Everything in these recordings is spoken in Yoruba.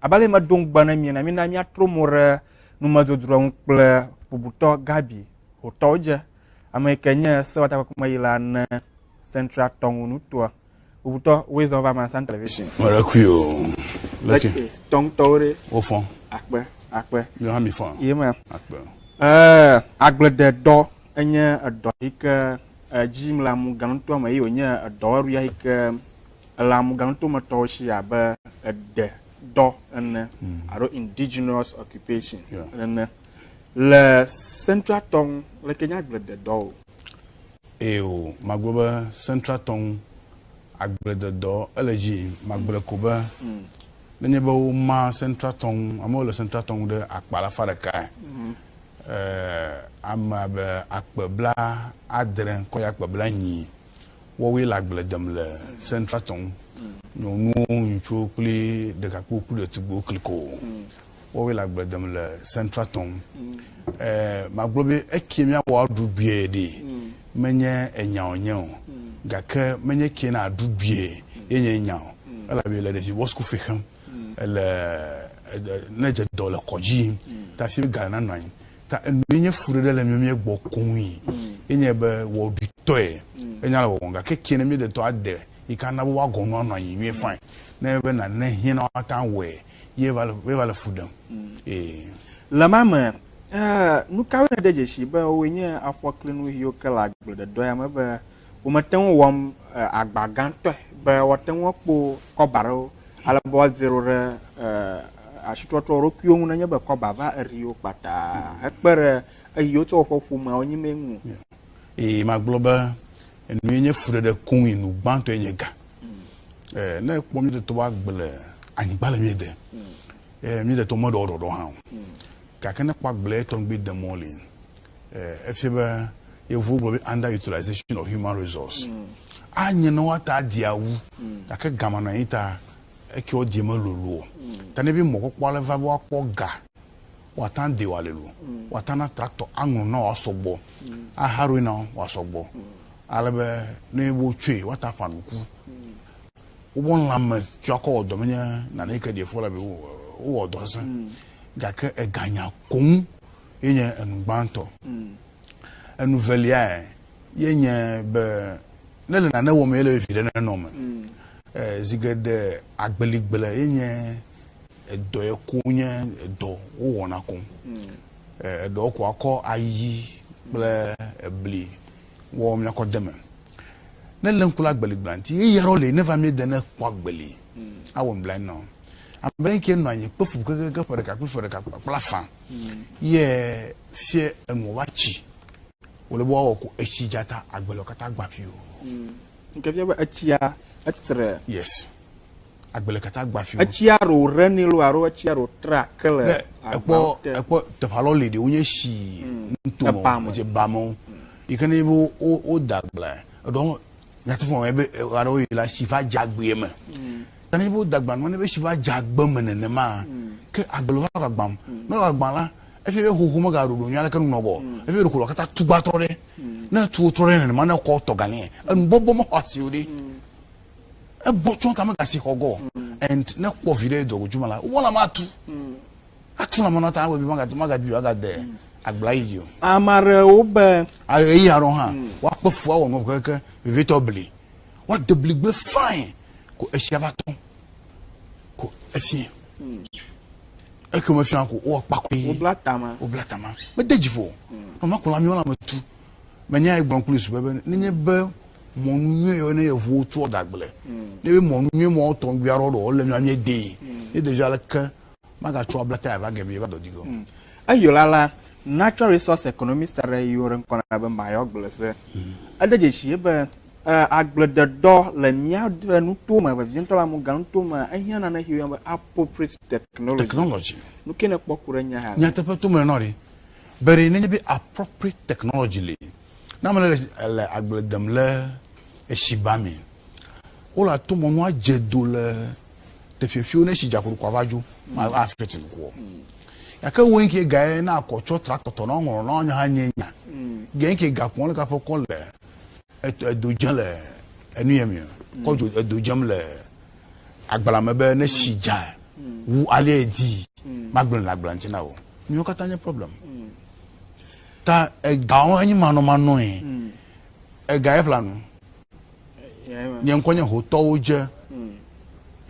abale ma dong bana mi na mi atromore no ma dodro kple bubuto gabi hotoje amekenya se wata kuma yilana central tongunu to bubuto we zo va ma san television wala kuyo laki tong tore au fond akpe yo ha mi fond yema akpe aglede do enya do hike jim la mu ganto ma yo nya do ru ya hike la mu ganto ma to shi aba de do and aro indigenous occupation and le central tong le Kenya aglede do o magloba central tong aglede do eleji magbele koba nenye ba ma central tong amo le central tong de akpala fara kai ama be akpebla adren ko yakpebla nyi wo we lagbledem le central tong no nu chu pli de ka ku de tubo kliko wo we lagbledem le central tong maglobe ekimia wa du biede menye enyaonyo gake menye kina du bie enye nyao ala be le de wo sku feham le neje do le koji ta fi gana nan ta enye fure de le mi gbo kunwi enye be wo du toy enya la wonga ke kine mi de to ade ikana bo wa gonu nan yi fine na be na ne hina atan we ye vala fudam la mama nu kawe na deje shi ba wenye afokle nu hiyo kala gbede do ya be o maten wom agbaganto ba woten wo po kobaro ala bo zero re ashitotoro ro kyongu na nyeba kobava rio pata ekpere ayo to fofu ma onyi mengu magloba enye fure de kun inu gbanto enye ga na ekpo mi de to wa gbele anigbale mi de mi de to modo ododo ha ka kana kwa gbele to ngbe de moli efeba evu gbo under utilization of human resource anye no ata diawu ka ka gamana ita eki o di malolo tane bi mo ko le va wa ko ga watan de walelu watan tractor anu na osogbo a haru na osogbo alabe ne bo twe wata fanuku won lam kyoko odo menya na ne ka de fola be wo odo san ga ka e ganya kun yenye engbanto enu velia yenye be ne le na ne wo me le fi de na no me zigede agbeligbele yenye edo ekunye edo wona kun edo ko akọ ayi ble ebli wo mi akodeme ne lenkula agbeligbele nti yero le never me de na kwa agbeli awon blind now am brinke no anyi pofu gege for ka plafa ye fie enu wachi wo le bo ko echijata agbelo kata gbapio nke fie ba achia atre yes agbele kata gbafio achiaro renilo aro achiaro trakele ekpo te palo le de onye shi ntumo je bamo ikane bo o dagba don yati fo ebe aro ila shifa jagbe me tani bo dagba no ne be shifa jagbe menene ma ke agbele fa kagbam no kagbam la efe be hoho ma ga ro nyala kan no bo efe ro ko kata tugba tore na tu tore ne ma na ko to gane en bobo mo hasiode e bochon kama kasi hogo and na ko video do jumala wala matu atu na monota we bi maga de agblaijo amare obe ayi aron ha wa pofu awon mo keke vitobli wa debligbe fine ko esiavaton ko efie e ko ma fi anko o pakwe oblatama me dejifo no makola mi ola matu menya egbon police bebe ninye be mon nuye yo ne yevu to dagbele ne be mon nuye mo to ngbiaro do le nwa nye de e deja le ka maga cho ablata va gemi va do digo ayolala natural resource economist are yoren kona be mayo glese adeje shi be aglede do le mia de nu to ma va viento la mo gan to ma ahia na hiyo be appropriate technology nu kene pokura nya ha nya tepe to me no ri bere ne be appropriate technology le na mo le agbledem le eshibami ola to mo no ajedo le te fiofio ne shijakuru kwa vaju ma afetin ko yaka wenke gae na akocho tractor to no ngoro no nya hanyenya genke gapon le ka fo kon le edojan le enu yemi ko jo edojan le agbalame be ne shija wu ale di magbon la glanche na o mi o katanya problem ta ga anyi mano e ga e plan ni enkonya ho to je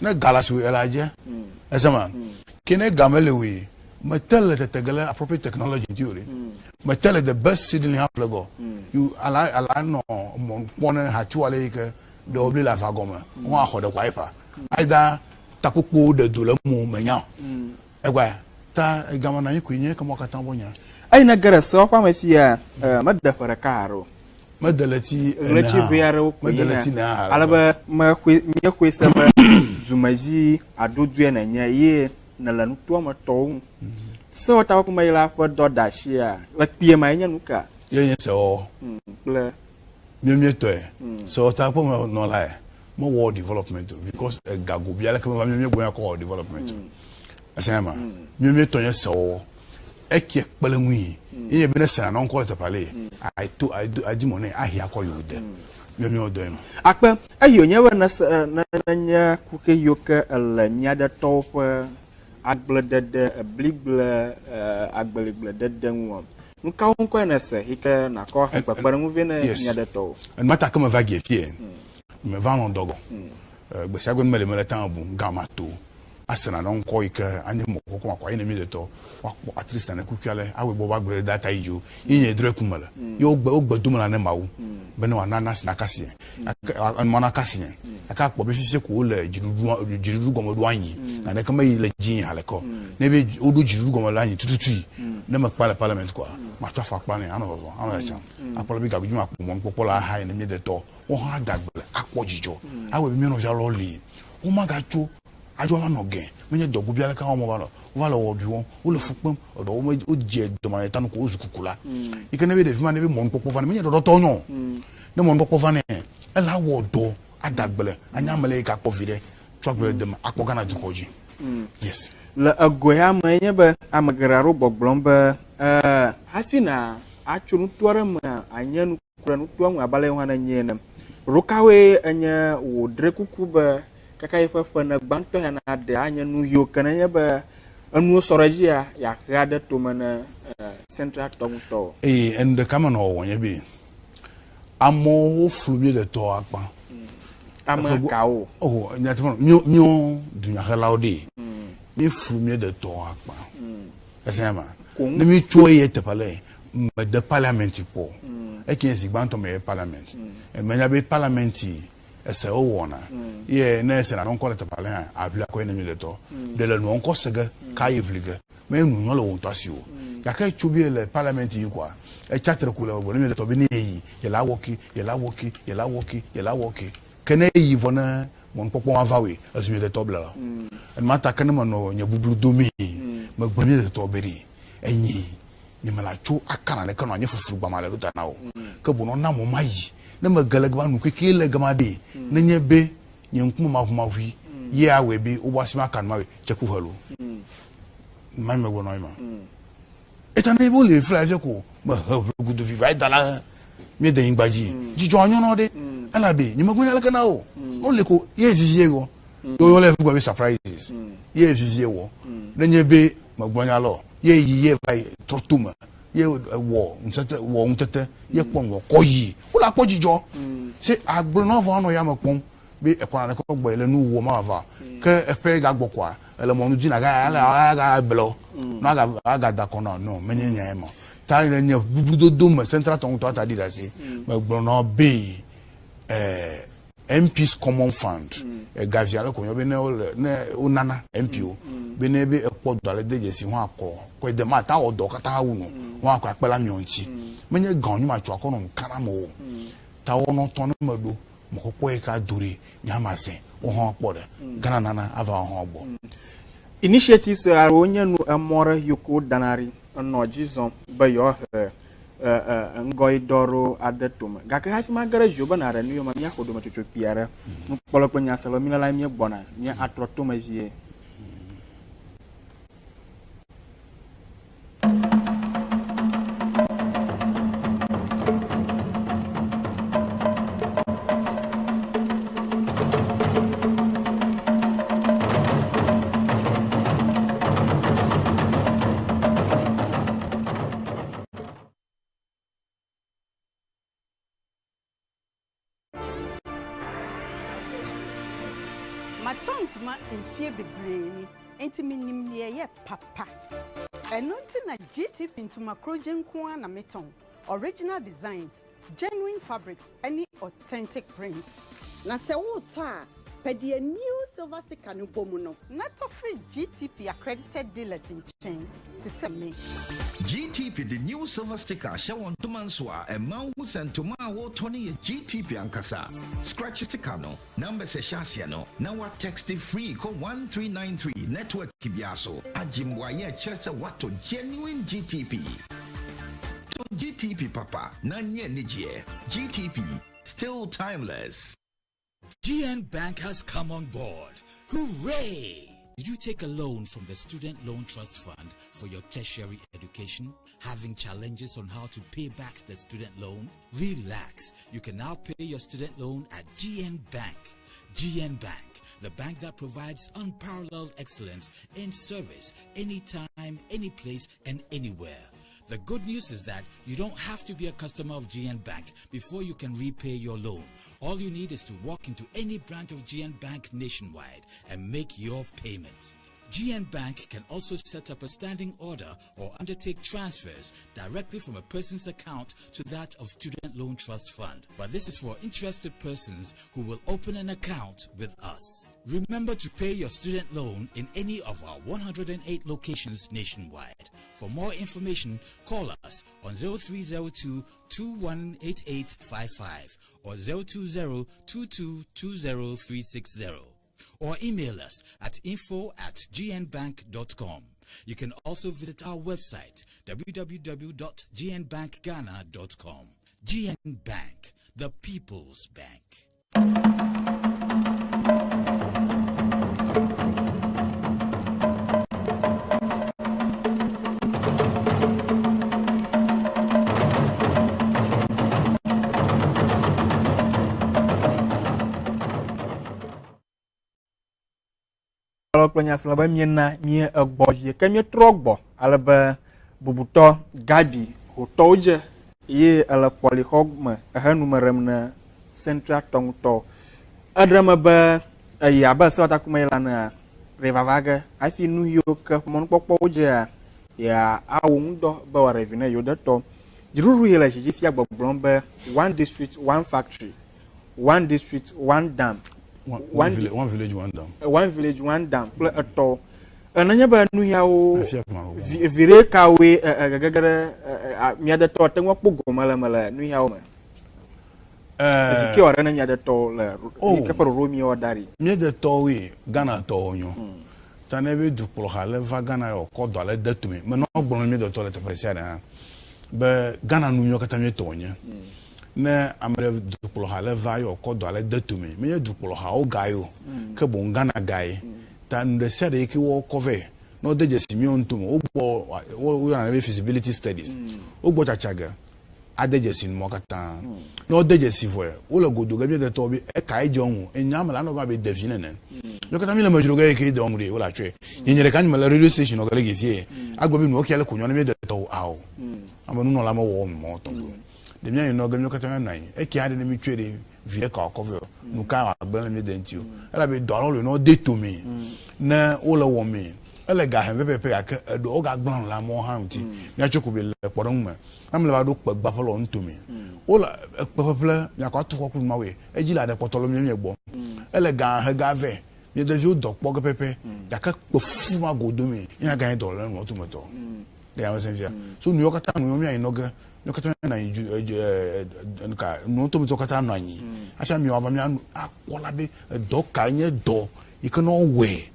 na galas we elaje esama kene gamelewe metal the tegala appropriate technology theory metal the best seedling have go you ala no mon hatuale ke de obli la fagoma won akode kwaipa aida takukpo de dole mu menya egwa ta gamana yikunye kama katambonya ai na gara so fa mafia madda farakaro madalati rechi biara ku madalati na alaba ma kwesa ma zumaji adodu na nya ye na lanu to ma to so ta ko mai la fa do da shia la pie mai nya nuka ye so ble miemie to so ta ko no la mo world development because gago biara kama miemie go ya ko development asema miemie to ye so eke kpelenwi iye bene sana non ko ta pale I do money ahia ko yude miemie odo no akpa ayo nya na nya kuke yoka la nya da to agblede blible agbelegbede denwo nka won na se hike na ko papara mu vena nya da to en mata kama vague fie me va non dogo gbe sagwen mele tambu gamato asana non ko ike anye mo ko kwa ine mi de to wa at least na kukiale awe bo ba gbere data ijo inye dre kumala yo gbe dumala na mawu bene wa nana na kasie an mona kasie aka kpo be fise ko le jirudu gomodu anyi na ne kama ile jin haleko ne be odu jirudu gomodu anyi tututu ne ma kpala parliament kwa ma to fa kpane ano ya chan apolo bi gagu ma mo popola ha ne mi de to wo ha dagbele akpo jijo awe bi mi no ja loli o ma gacho ajo la no gen menye dogu bi ala kan o mo ba no va lo obi won o le fupem odo o je do ma tan ko ozukukula ike ne be de fi ma ne be mo popo fa ne menye do to nyon ne mo popo fa ne e la wo do adagbele anya mele ka po vide chogbele de akpo gana du koji yes la agoya menye be amagraro boglombe afina achunu tuare ma anyanu kuranu tuangu abale wana nyena rokawe anya wo drekuku be kaka ifa fana banto yana de anya nu yo kananya ba anu sorajia ya gade to mana central tonto and the common o won be amo flumie de to apa ama kawo nyatmo mio dunya halaudi mi flumie de to apa esema ne mi choye te pale de parliament ko e kin si banto me parliament e menya be parliament ese o wona ye na ese na non ko le pale ha abla ko enemi de to de le non ko sega kai vliga me nu no lo tasio ya kai chubi le parliament yi kwa e chatre ku le bo ne de to bi ni yi ye la woki kene yi vona mon popo avawe asumi de to bla en mata kana no nya bublu domi me gbani de to beri enyi ni mala chu akana le kana anya fufuru gba mala ruta nawo ke bo no na mo mayi na magalagba nu kekele gamade na nyebe nyenkuma mahumahwi ye awe bi obasima kan mawe cheku halo mai me gbono ima etane bo le fly ko ma gudu vi vai dala mi de ingbaji jijo anyo no de ala be ni magbon ala kana o o le ko ye jiye go yo le fugba be surprises ye jiye wo na nyebe magbon ala ye yiye vai trotuma ye wo ntete ye pon wo koyi o la pojijo se agbo no vo no ya mapon be e kwana ko gbo ele nu wo ma va ke e fe ga gbo kwa ele mo nu jina ga blo no ga da kono no menye nya e mo ta ile nya bubudo do central ton to ata di da se magbo no be MP's common fund e gavia ko yo be ne o nana MPO be ne be e podo ale de jesi ho akọ ko de ma ta odo kata wu no ho akọ apela mionchi menye ganyu ma chwa kono kana mo ta wono ton mado mo ko e ka duri nya ma se o ho podo gana nana ava ho ogbo initiatives are onye nu amore yuko danari no jizon ba yo ngoi doro adetum gaka hafi magara joba na renu ma nya kodo machocho piara polo penya salo mina la mi bona nya atroto majie ntoma mfie bebree enti minim ne ye papa eno nti na GTP ntoma kroje nko na meton original designs genuine fabrics any authentic prints na se wo to a pede new silver sticker no bomu no na to free GTP accredited dealers in chain to sell me GTP the new silver sticker show on Tomanswa a man who sent to my war Tony GTP ankasa scratch sticker no number se shasia no now what text it free call 1393 network kibiaso ajimwaye chese wato genuine GTP to GTP papa nanye nijie GTP still timeless. GN Bank has come on board. Hooray! Did you take a loan from the Student Loan Trust Fund for your tertiary education? Having challenges on how to pay back the student loan? Relax. You can now pay your student loan at GN Bank. GN Bank, the bank that provides unparalleled excellence in service anytime, any place, and anywhere. The good news is that you don't have to be a customer of GN Bank before you can repay your loan. All you need is to walk into any branch of GN Bank nationwide and make your payment. GN Bank can also set up a standing order or undertake transfers directly from a person's account to that of Student Loan Trust Fund. But this is for interested persons who will open an account with us. Remember to pay your student loan in any of our 108 locations nationwide. For more information, call us on 0302 218855 or 020 2220 or email us at info@gnbank.com. You can also visit our website www.gnbankghana.com. GN Bank, the People's Bank. Planya selaba miena mie egboje kemie trogbo alebe bubuto gabi hotoje ye ele polihogme ehenumerem na central tongto adrama ba ya ba sata kuma ilana revavage afi nu yo ke mon popo je ya awundo ba warevina yo dato jiruru yela jifia gbogbombe one district one factory one district one dam one village, one dam. One village, one dam. Plato. Ananya ba nu yawo vire kawe gagara miada to tengwa pogo mala nu yawo ma. Vike ora na miada to la ke pro romi o dari. Miada to we Ghana to onyo. Tanebe du pro hale va Ghana yo ko do ale datumi. Me no gbon miada to le te presiade ha. Be Ghana nu myo kata mi to onye. Ne amre dukpolo ha le va yo ko do ale datumi me dukpolo ha o gayo ke bon Ghana gai ta nde sere ki wo cover no de jesimi ontum o gbo wo na feasibility studies o gbo chachaga ade jesin mo kata no de jesivo o le godo ga bi de to bi e kai jonwu enya mala no ba be devine ne yo kata mi le majuro ga ke de onri o la twe yenyere kan mala radio station o ga le gifie agbo bi no o ke le kunyo ne bi de to awo amanu no la mo wo mo to de mia no ga mi kata na e ki ade ne mi twere vire ka cover no ka agba mi de ntio ela be do lo no de to me na o le wo me ele ga hen pepe ka do o ga gbon la mo ha nti mi a choku be le podon ma am le ba do pagba folo nto me o la pepe mi ka to ko ma we e ji la de potolo mi egbo ele ga he ga ve mi de jo do po pepe ya ka po fu ma go do me ya ga do le no to me to de am se so nu yo kata nu mi ai no ga no kata na nka no to me to kata no anyi acha mi oba mi akola be do ka nye do ikono we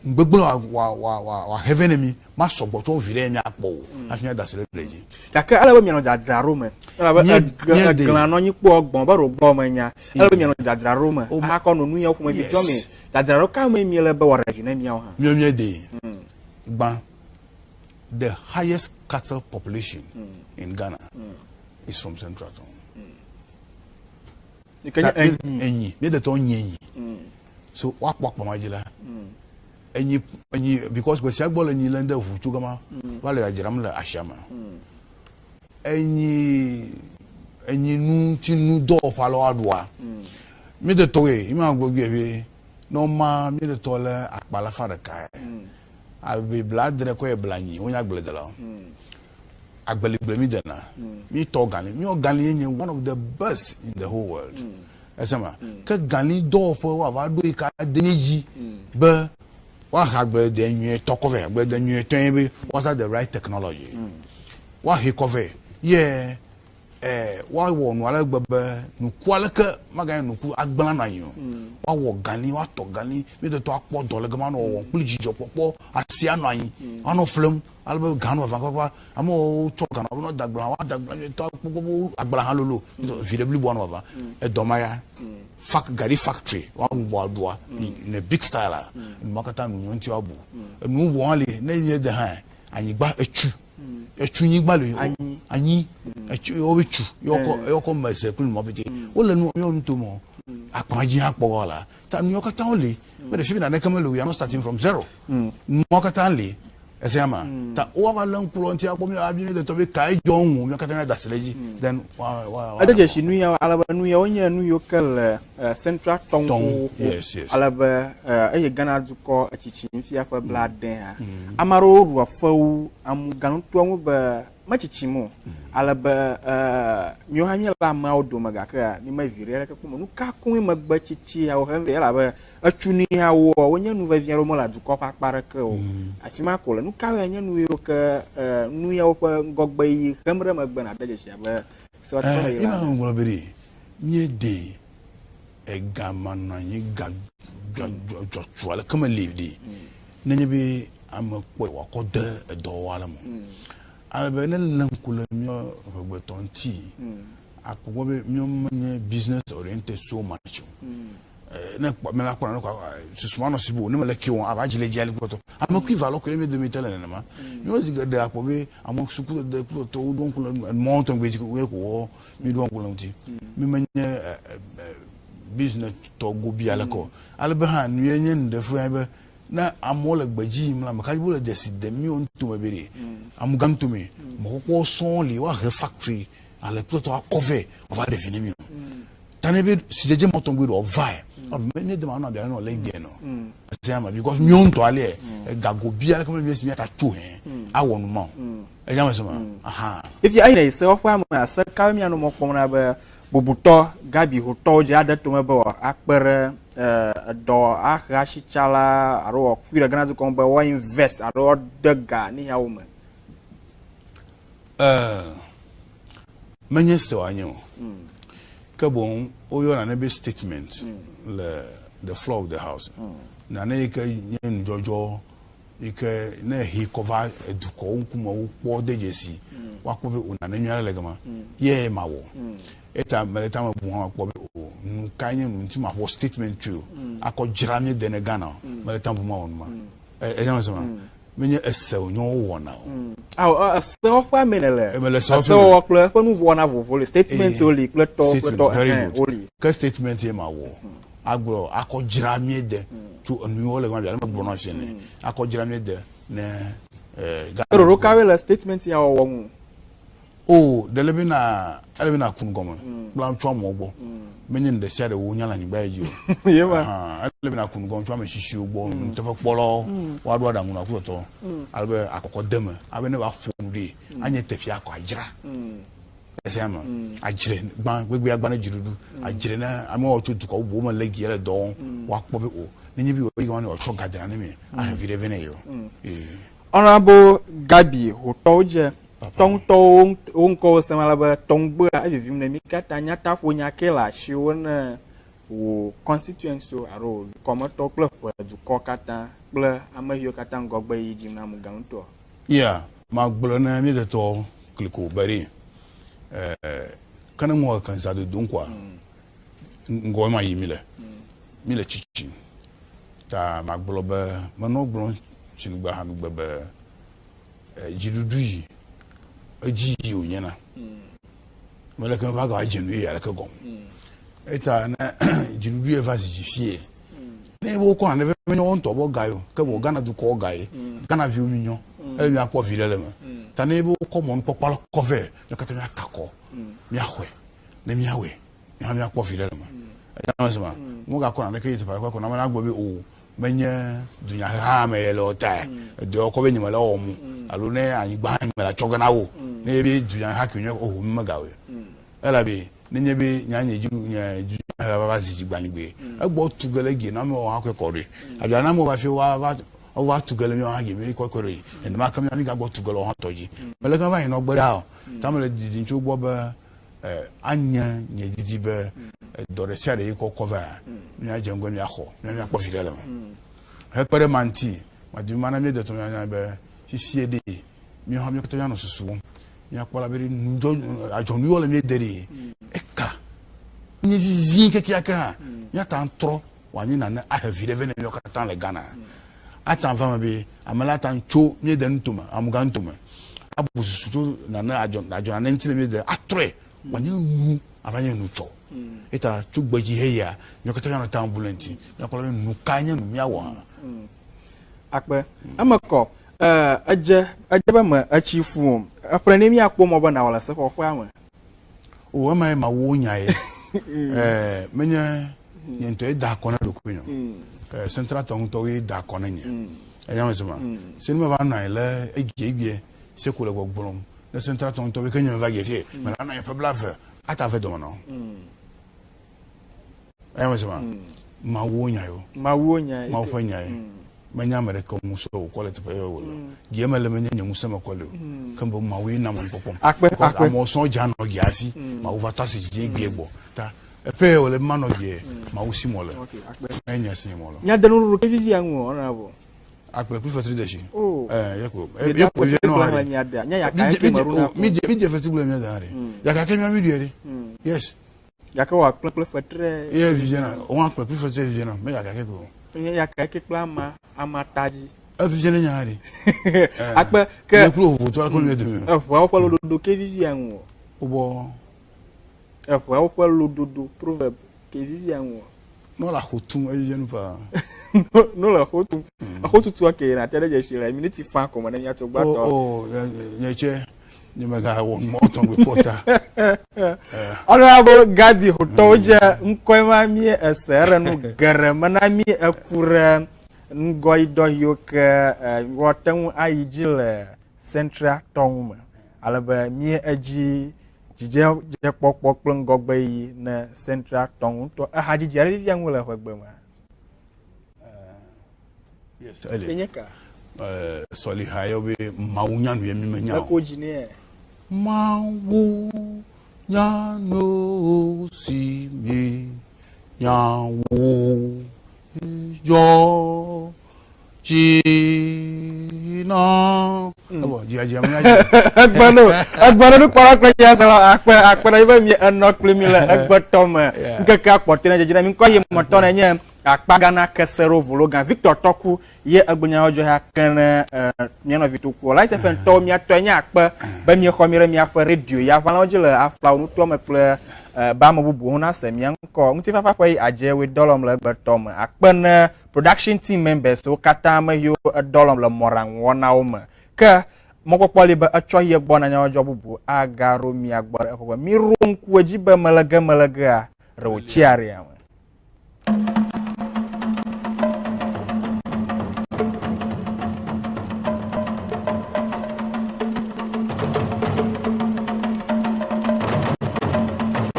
gbogbo wa heaven mi ma sogbo to vire mi apo afia da sele leji kaka ala be mi no jadra roma ala be glan no nyi po ogbon ba ro gbo ma nya ala be mi no jadra roma aka no nu ye kuma bi to me jadra ro ka me mi le be wara fi na mi ha mi de gba the highest cattle population in Ghana is from Central Zone. Enyi, me de to nyi. So wa majila. Enyi because we siagbol enyi lende fuchu gama wale ajiram la ashama. Enyi nu tinu do falo adwa. Me de to e ima gbogbe be no ma mi de tole akpala fa de kai abi bladre ko e blanyi onya gbledela agbeli mi de na mi to gani mi o gani yenye one of the best in the whole world esema ke gani do fo wa va do ka deneji be wa agbe de nyu to cover agbe de nyu ten be what are the right technology wa he cover yeah wa wo no ala gbebe nu kwale ke maga nu ku agbala na yo wa wo gani wa to gani mi de to akpo dole gama no wo pliji jo popo asia no yin ano flem albe gano va papa amo to gano no dagbala wa dagbala to popo agbala han lolo vw bo no va e domaya gari factory wa bo adua in a big style makata nu yonti abu nu wo ale na ye de han anyigba echu nyigba lo anyi echu o bechu yoko mase kun mo bidi o le nu yo nto mo apaji akpo wala ta nu yokata ole but if you na kamelo we are not starting from zero mo kata le esema ta o wa lan kulo nti akpo mi abi mi de to be kai jonwu mi kata na daseleji then wa adaje shi nu ya alaba nu ya onya nu yokal central tongo yes alaba eye Ghana duko achichi mfi akwa bladen ha amaro ru afawu am ganu to mu ba machichi mu alaba nyo hanya la ma odo magaka ni ma virere ka kuma nu ka kun magba chichi ya o he alaba achuni ha wo wonya nu va viero mo la duko pa paraka o afima ko la nu ka nya nu yo ka nu ya o pa ngogba yi kamra magba na adaje shi aba so to ya ima ngolo beri nye de e gama na nye ga jo kama live di nenye bi am po wa ko de do wala mo albe ne lankula myo betonti akpo be myo manye business oriented so much na me la kwa no kwa susuma no sibo ne mala kiwon abajile jali poto amaku valo ko me de metala na ma myo ziga de akpo be amok suku de ko to don ko monton gbe ko mi don ko lonti mi manye business to go bi alako albe han yenye ndefu be na amola gbaji mla makalibo de sidde mi on to mabere amugam to me mo ko son li wa factory ale to cover over the finimi tanebe sijeje moton gbe do vai me de ma no bia no le gbe no asema because mi on to ale gago bia le ko me mi ata chu he awonu ma e jama sema aha if you ai say okwa ma asa ka mi anu mo pon na ba bubuto gabi hoto je ada to me ba akpere do ahashi chala aro kwira Ghana zu kon ba wa invest aro daga ni ya woman manye se wanyo kabon oyo na be statement the floor of the house na na ike yen jojo ike na he cover eduko nkuma ukpo dejesi wakpo be una na nyare legama ye mawo eta maleta ma bu akpo be o nu kanye nu ntima ho statement true akojira mi de ne Ghana maleta bu ma won ma e jama sama menye ese onyo wo na o so kwa menele so okle ko nu vo na vo statement oli to oli ka statement e ma wo agbo akojira mi de to anu ole ma bia ma gbo no hye ne akojira mi de ne Ghana ro ka we statement ya wo mu oh the lebina kun gomo plan twa mo ogbo menye nde sia de wo nyala ni gba eji o yema lebina kun gomo twa me shishi ogbo ntefe polo wa do da nguna ku to albe akoko deme abe ne ba fon de anye tefi akọ ajira esema ajire gba gbegbe agba na jirudu ajire na ame o chutu ko bo ma legi ele don wa kpo be o nenye bi o yi wan o cho gadra ne me a have it even yo honorable Gabi hotoje tong onko semala ba tongba avivim na mikata nyata ko nyakela shiwona wo constituency aro komoto plus du kokata plus amahio kata ngogba yijim na muganto yeah ma gbolo na mi de to kliko bari kana mo kan sa de donkwa ngo ma yimile mile chichi ta ma gbolo ba mano gbolo chinugba hanu gbebe jidudu yi aji onyana malaka va ga jenu ya laka gom eta na jidudu e va si fie ne bo ko na be nyo on to bo gayo ka bo Ghana du ko gaye Ghana vi ominyo ele mi akọ vile ma ta ne bo ko mon popala cover na ka ta mi akako mi ahwe ne mi awe mi akọ vile ma Yamasma mo ga kona ke yiti pa ko na mana gbo be o menye dunya ha me ye lo ta de ko be nyima la o mu alo ne anyi gba me la choga na wo ne be dunya ha kunyo o mu ga we ela be ne nye be nyanya ju nya ju ha ba zi gba ni gbe agbo tugele gi na me o ha ko re abia na mo ba fi wa tugele mi o ha gi me ko re en ma kam mi ga gbo tugele o ha toji mele kan ba yin no gbera o tamele didi ncho gbo ba anya nye didi be dore sare yi ko cover nya jengo nya kho nya kpo fidele ma he pere manti ma di mana me de to nya be sisi de mi ha mi ko to nya no susu nya kpo la beri njo ajonu yo le me deri eka ni zi ke kiaka nya tan tro wa ni na a he vide vene yo ka tan le Ghana atan fama be amala tan cho mi de ntuma amuga ntuma abu susu na ajon na ntile me de atre wa ni nu avanye nu cho eta chugbaji heya nyokata yana tambulenti yakola nu kanya nu miawo akpe amako aje ba ma achifu afrani mi akpo mo ba na wala se ko kwa ma o ma ma wo nyae menya nyento e da kona do kunyo central town to we da kona nya ayama sema sinima ba na ile egie se ko le gbogbon le central town to we kenya va gefe mais là na e pebla fe ata fe do no ayama sema ma wo nyae ma wo nyae manya mere ko muso quality pe yo lo giema le menya nyamusa makole kambo ma we na mo popom akpe mo so jano giasi ma over tasi je gbe ta epe ole mano ge ma usi mole okay akpe enya si mole nya danu ru ke vivi anwo honorable akpe plus for 3 days yako yako je no nya ya ka ke maru na mi je festival mi da ya ka ke mi video ri yes ya ka wa plus for 3 yeah vision on plus for 3 vision me ya ka ke go ya ka ke plama amataji vision nya hari akpe ke ku photo ko mi de wa ko lo do ke vivi anwo obo wa ko lo do proverbe ke vivi anwo no la hotum vision pa no la hotum hotu tu ake na tele je shira immunity fan ko na ya to gba to nyeche ni mega won moton reporter honorable Gabi Hotoje nkoima mi esere no garama na mi akura ngoido yoka wotan ayijile central town alaba mi aji jije pokpokplo ngogba yi na central town to ahaji jare bi anwula hwagba ma yes ale kenyeka soli hayo be maunya no yemi manya ko jine mawu nyano si mi nyawo jo China abo dia manya agbano du para kleja sala akpa iba mi anok plemila akpa toma ngaka portina jejina min ko ye motona nya akpa gana kesero vlogan Victor Toku ye agbonya ojo ha kan miano vituku la se fen to mi atonya akpa ba mi khomire mi afa radio ya fa la ojile afla onu to me ple ba mo bubu na semia nko nti fafa kwa aje we dolom la batom akpan production team members so kata ma yo dolom la morang wona o ma ka mokpokpoli ba achoye gbona nya ojo bubu agaro mi agbara ko mi rum ku ajiba malaga ro chiari ama